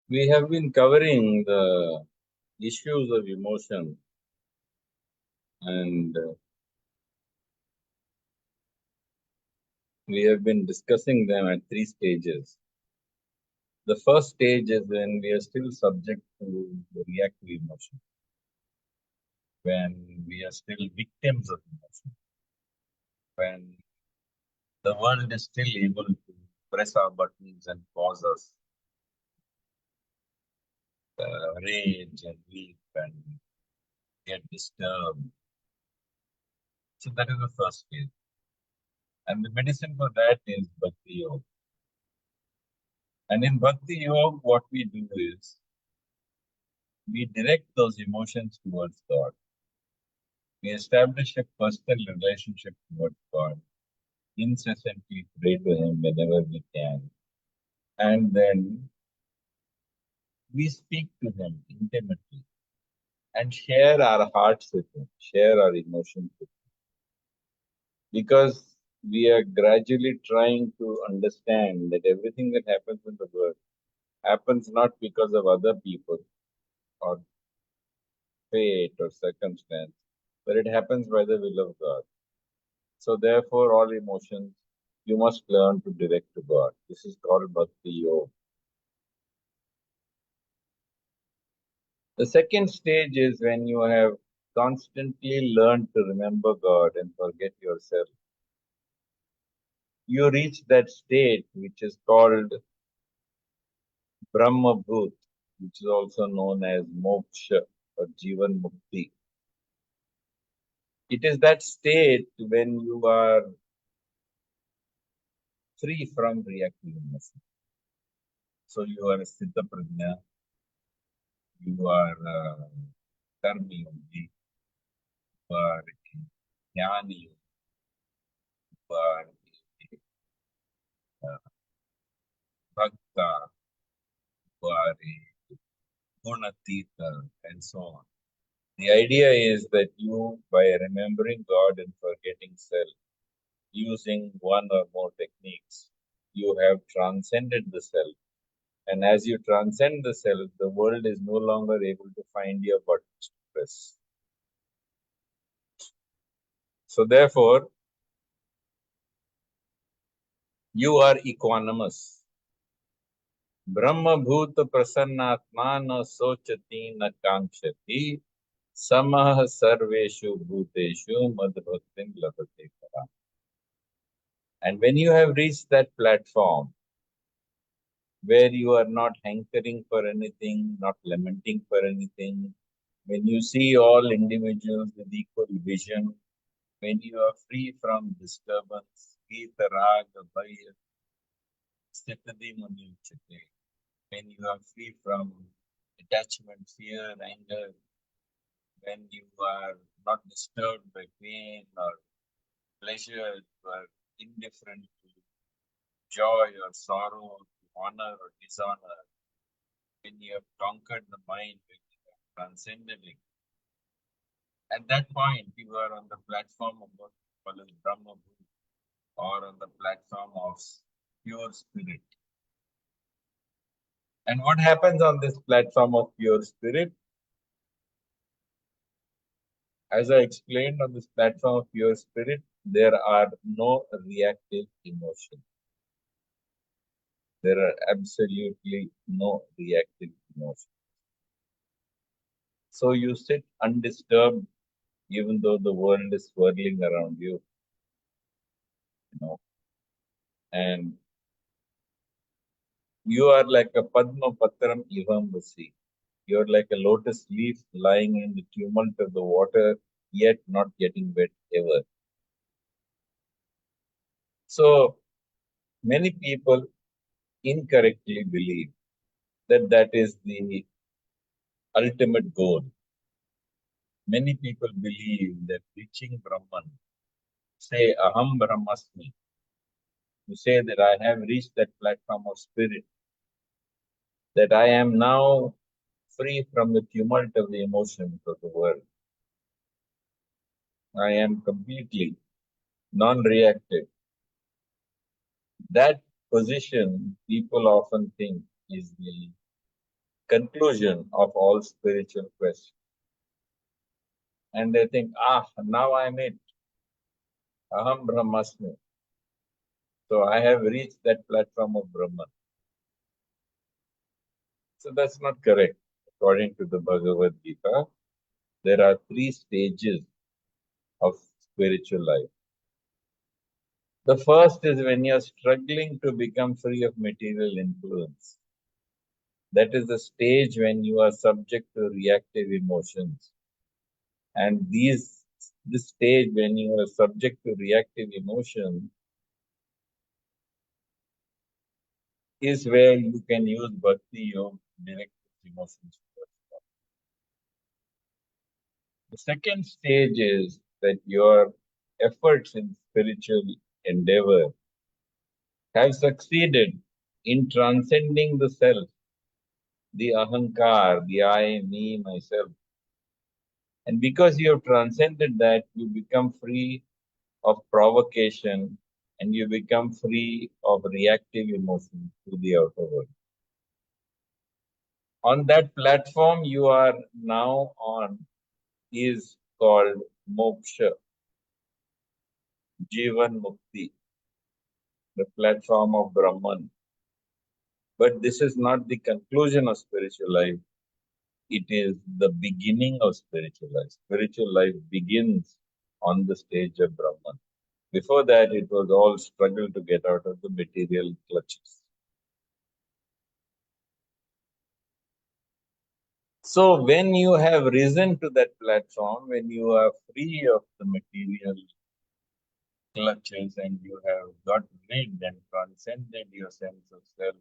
We have been covering the issues of emotion, and we have been discussing them at three stages. The first stage is when we are still subject to the reactive emotion, when we are still victims of emotion, when the world is still able to press our buttons and cause us rage and weep and get disturbed. So that is the first phase. And the medicine for that is Bhakti-Yoga. And in Bhakti-Yoga, what we do is we direct those emotions towards God. We establish a personal relationship towards God, incessantly pray to Him whenever we can. And then we speak to Him intimately and share our hearts with Him, share our emotions with Him. Because we are gradually trying to understand that everything that happens in the world happens not because of other people or fate or circumstance, but it happens by the will of God. So therefore, all emotions you must learn to direct to God. This is called Bhakti Yoga. The second stage is when you have constantly learned to remember God and forget yourself. You reach that state which is called Brahma-bhuta, which is also known as moksha or Jivan Mukti. It is that state when you are free from reactive emotion. So you are a Siddha Prajna, you are Karmi Yogi, you are Jnani, you are Bhakta, you are Gunatita, and so on. The idea is that you, by remembering God and forgetting self, using one or more techniques, you have transcended the self. And as you transcend the self, the world is no longer able to find your buttons to press. So therefore, you are equanimous. Brahma-bhuta prasannatma na sochati na kankshati samah sarveshu bhuteshu madbhaktin labhate param. And when you have reached that platform where you are not hankering for anything, not lamenting for anything, when you see all individuals with equal vision, when you are free from disturbance, Gita Raga Bhaya Sthitadi Munyuchate, when you are free from attachment, fear, anger, when you are not disturbed by pain or pleasure, you are indifferent to joy or sorrow, to honor or dishonor, when you have conquered the mind, when you have transcended it, at that point you are on the platform of what we call as Brahma or on the platform of pure spirit. And what happens on this platform of pure spirit? As I explained, on this platform of pure spirit, there are no reactive emotions. There are absolutely no reactive emotions. So you sit undisturbed even though the world is swirling around you, and you are like a Padma Patram Ivambasi. You are like a lotus leaf lying in the tumult of the water, yet not getting wet ever. So many people incorrectly believe that that is the ultimate goal. Many people believe that reaching Brahman, say Aham Brahmasmi, to say that I have reached that platform of spirit, that I am now free from the tumult of the emotions of the world. I am completely non-reactive. That position, people often think, is the conclusion of all spiritual questions. And they think, now I'm it. Aham Brahmasmi. So I have reached that platform of Brahman. So that's not correct. According to the Bhagavad-Gita, there are 3 stages of spiritual life. The first is when you're struggling to become free of material influence. That is the stage when you are subject to reactive emotions. And this stage when you are subject to reactive emotions is where you can use Bhakti-Yoga to direct emotions towards God. The second stage is that your efforts in spiritual endeavor have succeeded in transcending the self, the ahankar, the I, me, myself. And because you have transcended that, you become free of provocation and you become free of reactive emotions to the outer world. On that platform you are now on is called moksha, Jivan Mukti, the platform of Brahman. But this is not the conclusion of spiritual life. It is the beginning of spiritual life. Spiritual life begins on the stage of Brahman. Before that, it was all struggle to get out of the material clutches. So when you have risen to that platform, when you are free of the material clutches and you have got rid and transcended your sense of self,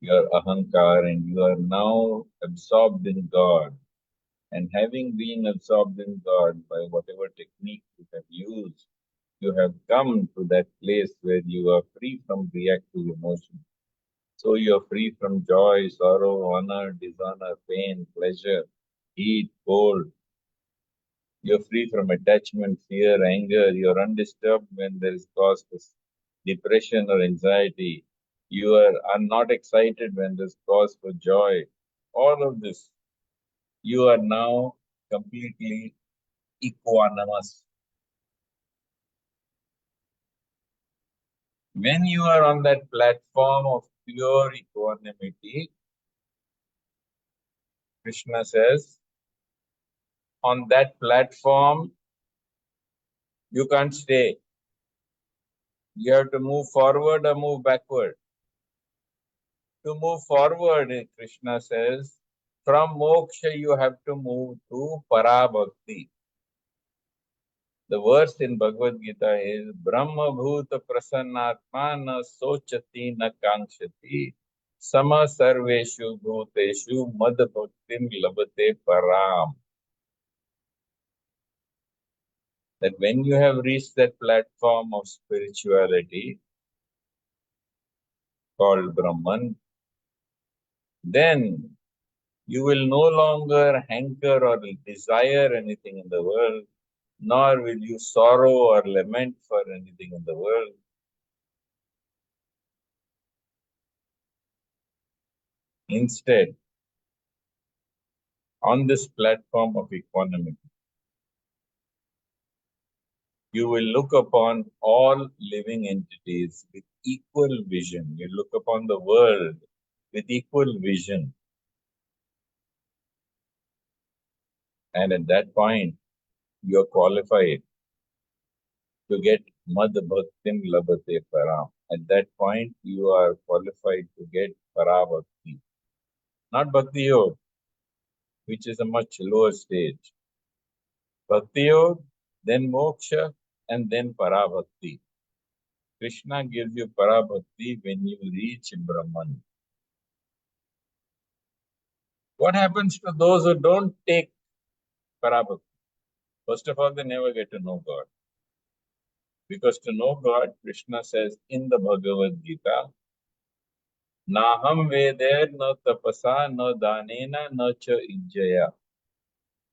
your ahankar, and you are now absorbed in God. And having been absorbed in God by whatever technique you have used, you have come to that place where you are free from reactive emotions. So you are free from joy, sorrow, honor, dishonor, pain, pleasure, heat, cold. You're free from attachment, fear, anger. You're undisturbed when there is cause for depression or anxiety. Are not excited when there's cause for joy. All of this, you are now completely equanimous. When you are on that platform of pure equanimity, Krishna says, on that platform, you can't stay. You have to move forward or move backward. To move forward, Krishna says, from moksha you have to move to Para-Bhakti. The verse in Bhagawad-Geeta is Brahma-bhuta prasannatma na sochati na kankshati sama sarveshu bhuteshu mad bhaktim labate param. That when you have reached that platform of spirituality called Brahman, then you will no longer hanker or desire anything in the world, nor will you sorrow or lament for anything in the world. Instead, on this platform of equanimity, you will look upon all living entities with equal vision. You look upon the world with equal vision. And at that point, you are qualified to get Mad Bhaktim Labate Param. At that point, you are qualified to get Para-Bhakti. Not Bhakti Yoga, which is a much lower stage. Bhakti Yoga, then Moksha, and then Para-Bhakti. Krishna gives you Para-Bhakti when you reach Brahman. What happens to those who don't take Para-Bhakti? First of all, they never get to know God. Because to know God, Krishna says in the Bhagavad-Gita, Naham veder na tapasa na danena na cha ijjaya.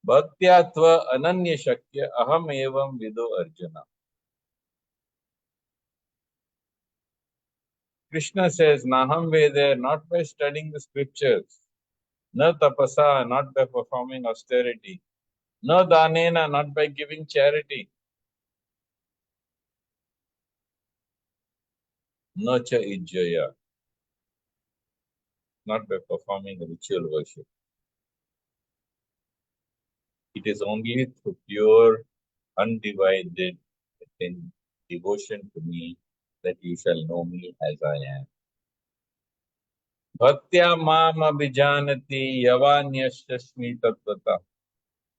Bhaktyatva ananya shakya aham evam vido arjuna. Krishna says, Naham Veda, not by studying the scriptures, no tapasa, not by performing austerity, no danena, not by giving charity, no cha ijjaya, not by performing ritual worship. It is only through pure, undivided devotion to me that you shall know me as I am. Bhaktya mam abhijanati yavanyashasmi tatvata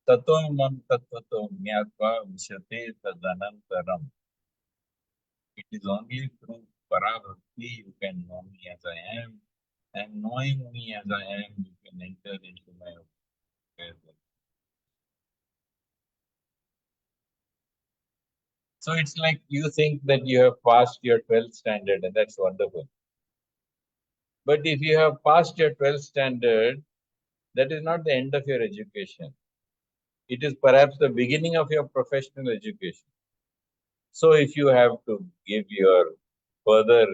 tato mam tatvato jnatva vishate tadanantaram. It is only through Para-Bhakti you can know me as I am, and knowing me as I am, you can enter into my affairs. So it's like you think that you have passed your 12th standard, and that's wonderful. But if you have passed your 12th standard, that is not the end of your education. It is perhaps the beginning of your professional education. So if you have to give your further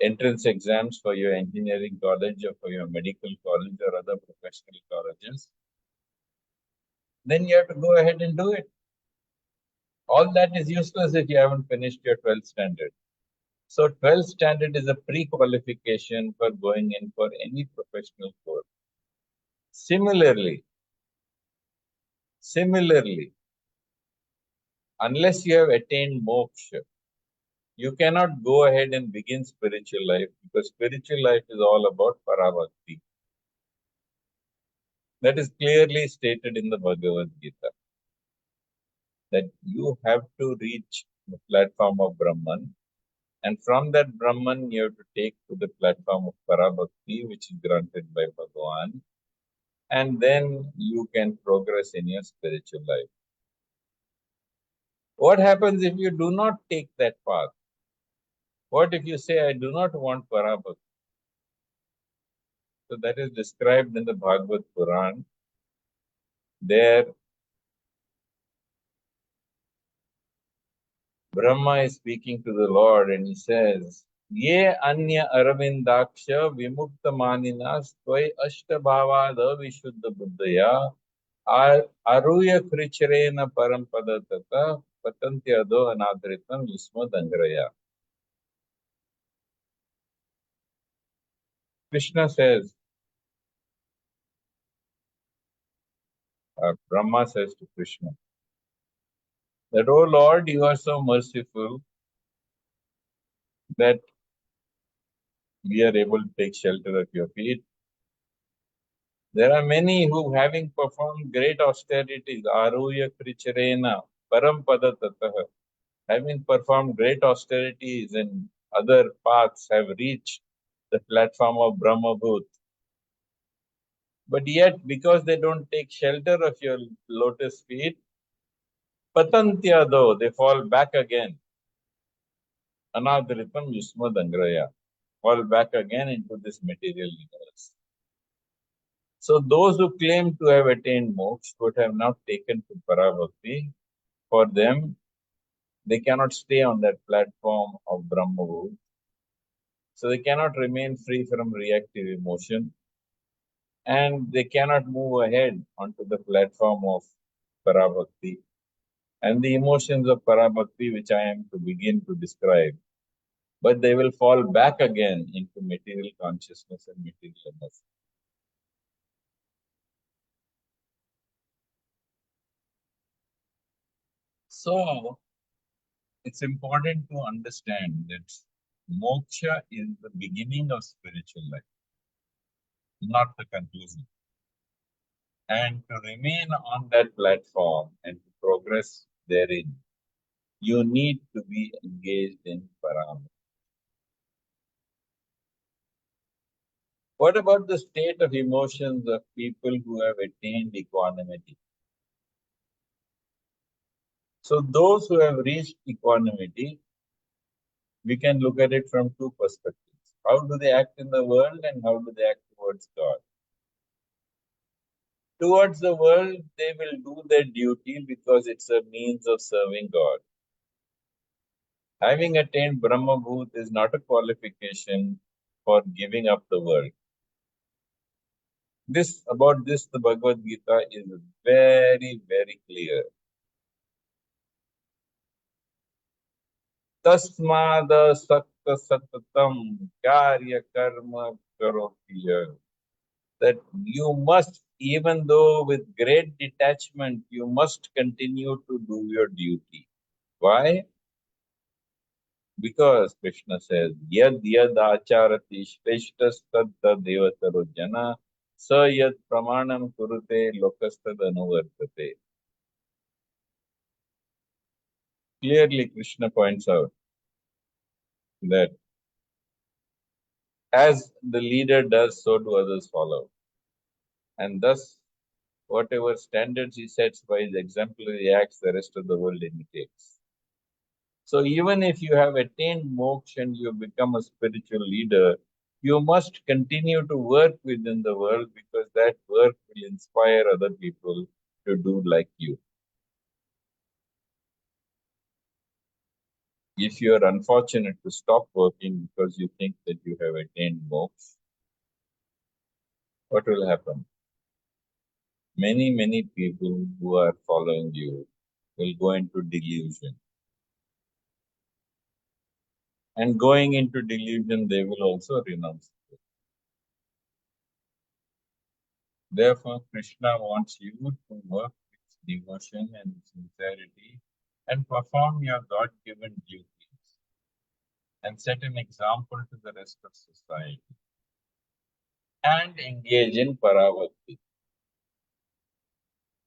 entrance exams for your engineering college or for your medical college or other professional colleges, then you have to go ahead and do it. All that is useless if you haven't finished your 12th standard. So 12th standard is a pre-qualification for going in for any professional course. Similarly, unless you have attained moksha, you cannot go ahead and begin spiritual life, because spiritual life is all about Para-Bhakti. That is clearly stated in the Bhagawad-Geeta, that you have to reach the platform of Brahman, and from that Brahman you have to take to the platform of Para-Bhakti, which is granted by Bhagavan, and then you can progress in your spiritual life. What happens if you do not take that path? What if you say, I do not want Para-Bhakti? So that is described in the Bhagavad Puran. There, Brahma is speaking to the Lord and he says, Ye anya aravindaksha vimukta maninas tvai ashtabhavada vishuddha buddhaya aruya kricharena parampada patantyado anadritam yusma dangraya. Krishna says, Brahma says to Krishna, that, O Lord, you are so merciful that we are able to take shelter at your feet. There are many who, having performed great austerities, aruya kricharena parampada tataha, having performed great austerities in other paths, have reached the platform of Brahma-bhuta. But yet, because they don't take shelter of your lotus feet, patantyado, they fall back again. Anadritam yusma dangraya, fall back again into this material universe. So those who claim to have attained moksha but have not taken to Para-Bhakti, for them, they cannot stay on that platform of Brahma-bhuta. So they cannot remain free from reactive emotion, and they cannot move ahead onto the platform of Para-Bhakti. And the emotions of Para-Bhakti, which I am to begin to describe, but they will fall back again into material consciousness and materialness. So, it's important to understand that moksha is the beginning of spiritual life, not the conclusion. And to remain on that platform and to progress therein, you need to be engaged in Para-Bhakti. What about the state of emotions of people who have attained equanimity? So those who have reached equanimity, we can look at it from two perspectives. How do they act in the world and how do they act towards God? Towards the world, they will do their duty because it's a means of serving God. Having attained Brahma-bhuta is not a qualification for giving up the world. About this, the Bhagavad-Geeta is very, very clear. Tasmada sakta satatam karya karma karoti. That you must, even though with great detachment, you must continue to do your duty. Why? Because Krishna says, Yad yad acharati shreshtas tad tad devataro jana sa yad pramanam kurute lokastad anuvartate. Clearly, Krishna points out that as the leader does, so do others follow. And thus, whatever standards he sets by his exemplary acts, the rest of the world imitates. So even if you have attained moksha and you become a spiritual leader, you must continue to work within the world because that work will inspire other people to do like you. If you are unfortunate to stop working because you think that you have attained moksha, what will happen? Many people who are following you will go into delusion. And going into delusion, they will also renounce. Therefore, Krishna wants you to work with devotion and sincerity and perform your God-given duties and set an example to the rest of society and engage in Para-Bhakti.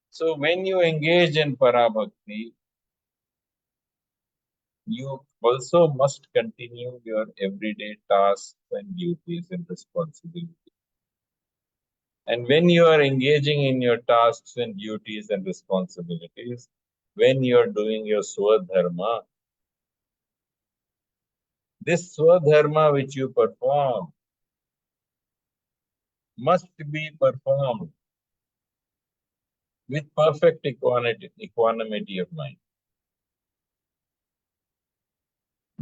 So when you engage in Para-Bhakti, you also must continue your everyday tasks and duties and responsibilities. And when you are engaging in your tasks and duties and responsibilities, when you are doing your Swadharma, this Swadharma which you perform must be performed with perfect equanimity of mind,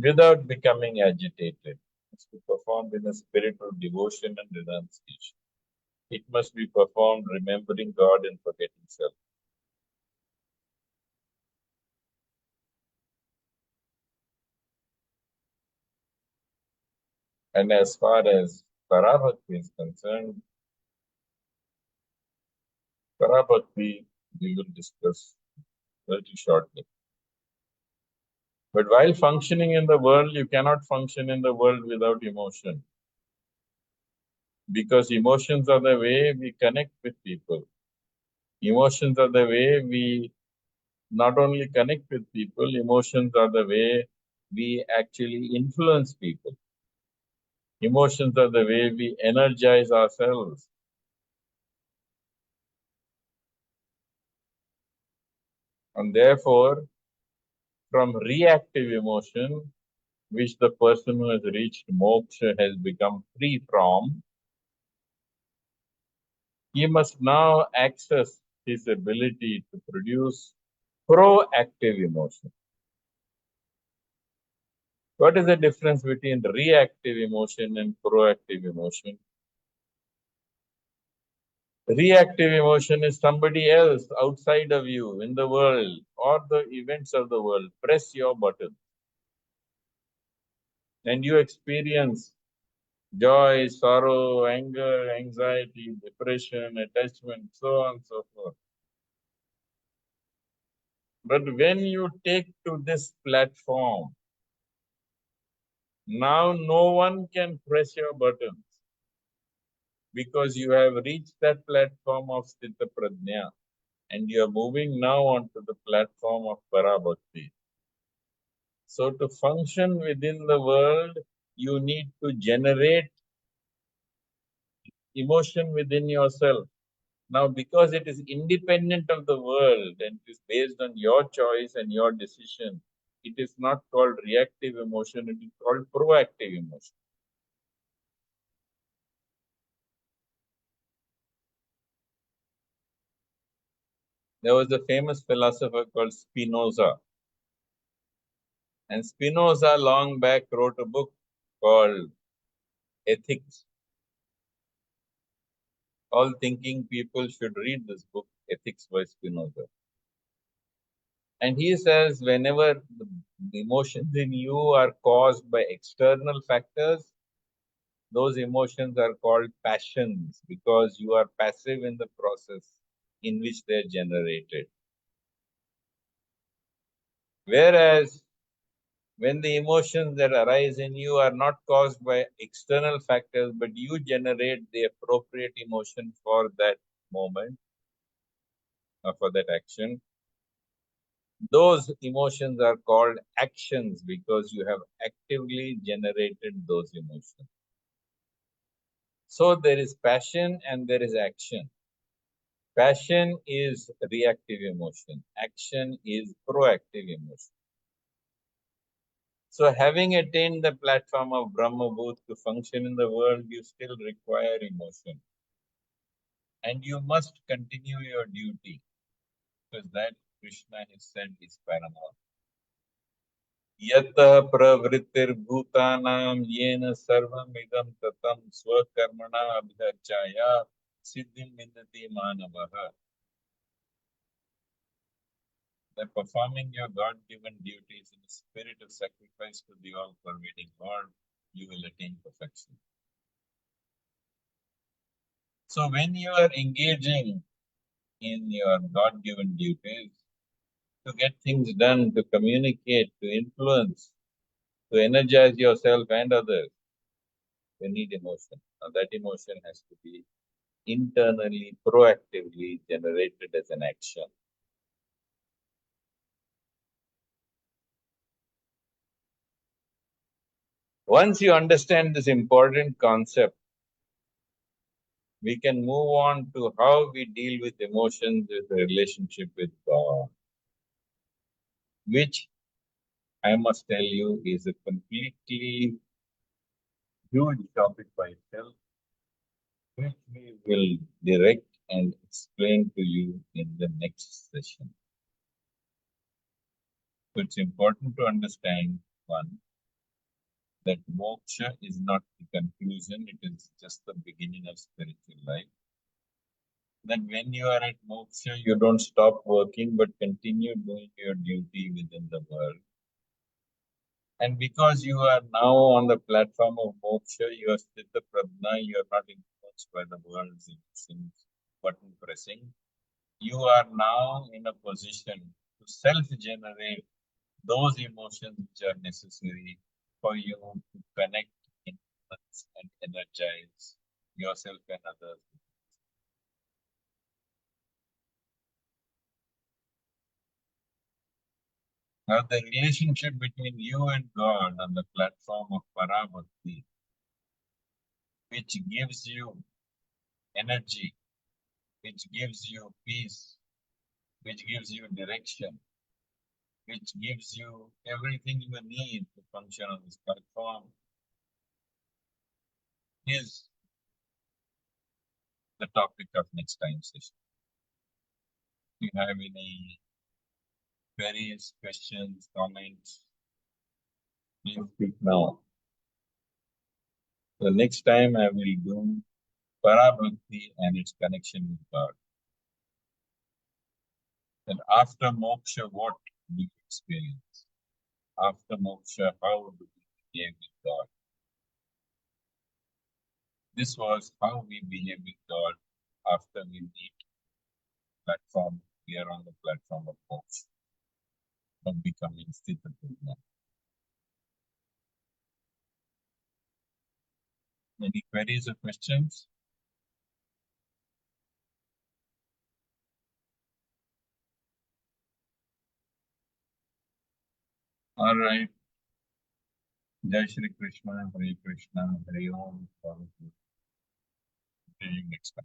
without becoming agitated. It must be performed in a spirit of devotion and renunciation. It must be performed remembering God and forgetting self. And as far as Para-Bhakti is concerned, Para-Bhakti we will discuss very shortly. But while functioning in the world, you cannot function in the world without emotion. Because emotions are the way we connect with people. Emotions are the way we not only connect with people, emotions are the way we actually influence people. Emotions are the way we energize ourselves. And therefore, from reactive emotion, which the person who has reached moksha has become free from, he must now access his ability to produce proactive emotion. What is the difference between reactive emotion and proactive emotion? Reactive emotion is somebody else outside of you in the world or the events of the world. Press your button and you experience joy, sorrow, anger, anxiety, depression, attachment, so on and so forth. But when you take to this platform, now no one can press your buttons because you have reached that platform of Sthita Prajna and you are moving now onto the platform of Para-Bhakti. So to function within the world, you need to generate emotion within yourself. Now, because it is independent of the world and it is based on your choice and your decision, it is not called reactive emotion, it is called proactive emotion. There was a famous philosopher called Spinoza. And Spinoza long back wrote a book called Ethics. All thinking people should read this book, Ethics by Spinoza. And he says whenever the emotions in you are caused by external factors, those emotions are called passions because you are passive in the process in which they are generated. Whereas when the emotions that arise in you are not caused by external factors, but you generate the appropriate emotion for that moment or for that action, those emotions are called actions because you have actively generated those emotions. So there is passion and there is action. Passion is reactive emotion. Action is proactive emotion. So having attained the platform of Brahma-bhuta to function in the world, you still require emotion. And you must continue your duty because that Krishna has said is paramount. Yata pravrittirbhutanam yena sarvam idam tatam swakarmana abhyarchaya siddhim vinnati manavaha. By performing your God-given duties in the spirit of sacrifice to the all-pervading Lord, you will attain perfection. So when you are engaging in your God-given duties, to get things done, to communicate, to influence, to energize yourself and others, you need emotion. Now that emotion has to be internally, proactively generated as an action. Once you understand this important concept, we can move on to how we deal with emotions with the relationship with God, which I must tell you is a completely huge topic by itself, which we will direct and explain to you in the next session. So it's important to understand, one, that moksha is not the conclusion, it is just the beginning of spiritual life. That when you are at moksha, you don't stop working but continue doing your duty within the world. And because you are now on the platform of moksha, you are sthita prajna, you are not influenced by the world's emotions, button pressing. You are now in a position to self-generate those emotions which are necessary for you to connect, influence, and energize yourself and others. Now, the relationship between you and God on the platform of Para-Bhakti, which gives you energy, which gives you peace, which gives you direction, which gives you everything you need to function on this platform, is the topic of next time session. If you have any queries, questions, comments, please speak now. The next time I will do Para-Bhakti and its connection with God. And after moksha, what do you experience? After moksha, how do we behave with God? This was how we behave with God after we meet platform. We are on the platform of moksha, of becoming sthita prajna. Any queries or questions? All right. Jai Shri Krishna, Hare Krishna, Hare Om. See you next time.